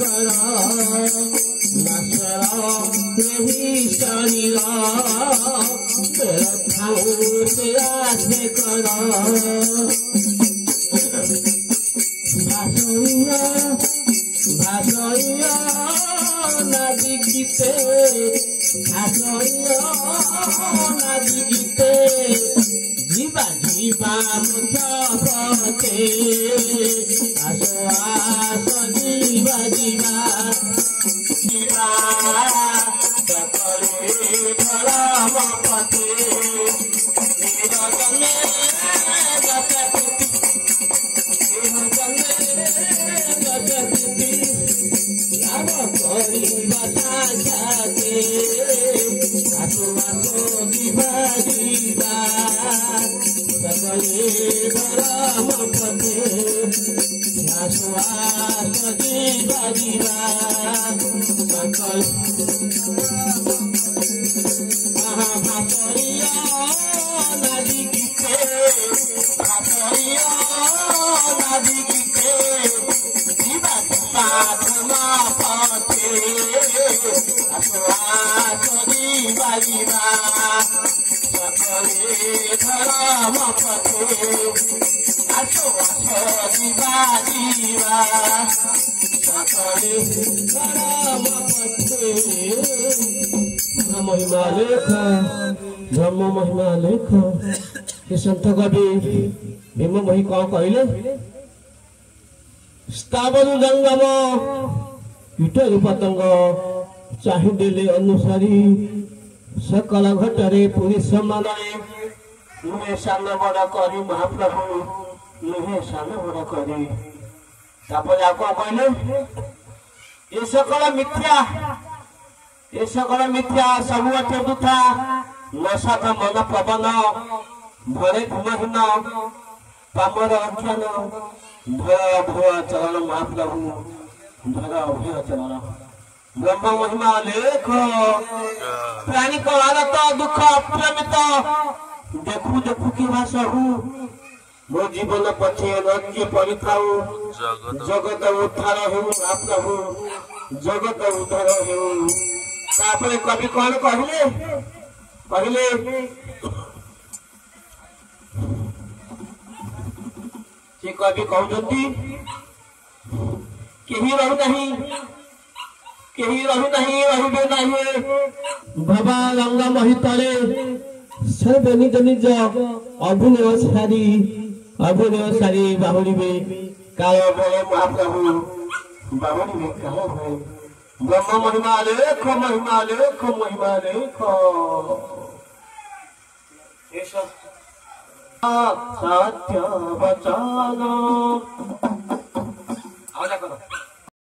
करो नशरा नहीं शरीरा तेरा ठाऊ से आसे करो भाषणिया भाषणिया नदी गीते भाषणिया नदी गीते जीवा जीवा मुझे आसो आसो जीवा जीवा जीवा सकले धर्म पते निरजने गतपुति गतपुति लाभ करिबा साथे आसो आसो जीवा जीवा सकले धर्म पते आश्वास जीवा जीवा सकल भाषणिया नदी गीते भाषणिया नदी गीते जीवा जीवा धर्म पते आश्वास जीवा जीवा सकले धर्म पते आसो आसो जीवा जीवा सकले धर्म पते महिमा लेख धर्म महिमा लेख ये संत कवि भीम भाई कौन कहले स्थावरु जंगम कीटरु पतंग चाहिदेले अनुसारी सकल घटरे पुरी समानरे नुहे सान बड़ करी महाप्रभु नुहे सान बड़ करी तापर आको कहले ये सकल मिथ्या सब अत्यबुथा नशाद मन पवन भरे भूमहीन पामर अज्ञान भय भय चरण महाप्रभु धर अभय चरण ब्रह्म महिमा लेख प्राणी भारत दुख अप्रमित देखू देखू कि भाषहु मो जीवन पछे नृत्य परिथाऊ जगत उद्धार हो महाप्रभु जगत उद्धार हो तापरे कवि कौन कहले कहले से कवि कहउछंती केही रहु नहीं रहिबे नहीं बाबा रंग महितरे सब निज निज अभिनय सारी बाहुलिबे काल बले महाप्रभु बाहुलिबे काल बले ब्रह्म महिमा लेख महिमा लेख महिमा लेख सत्य वचन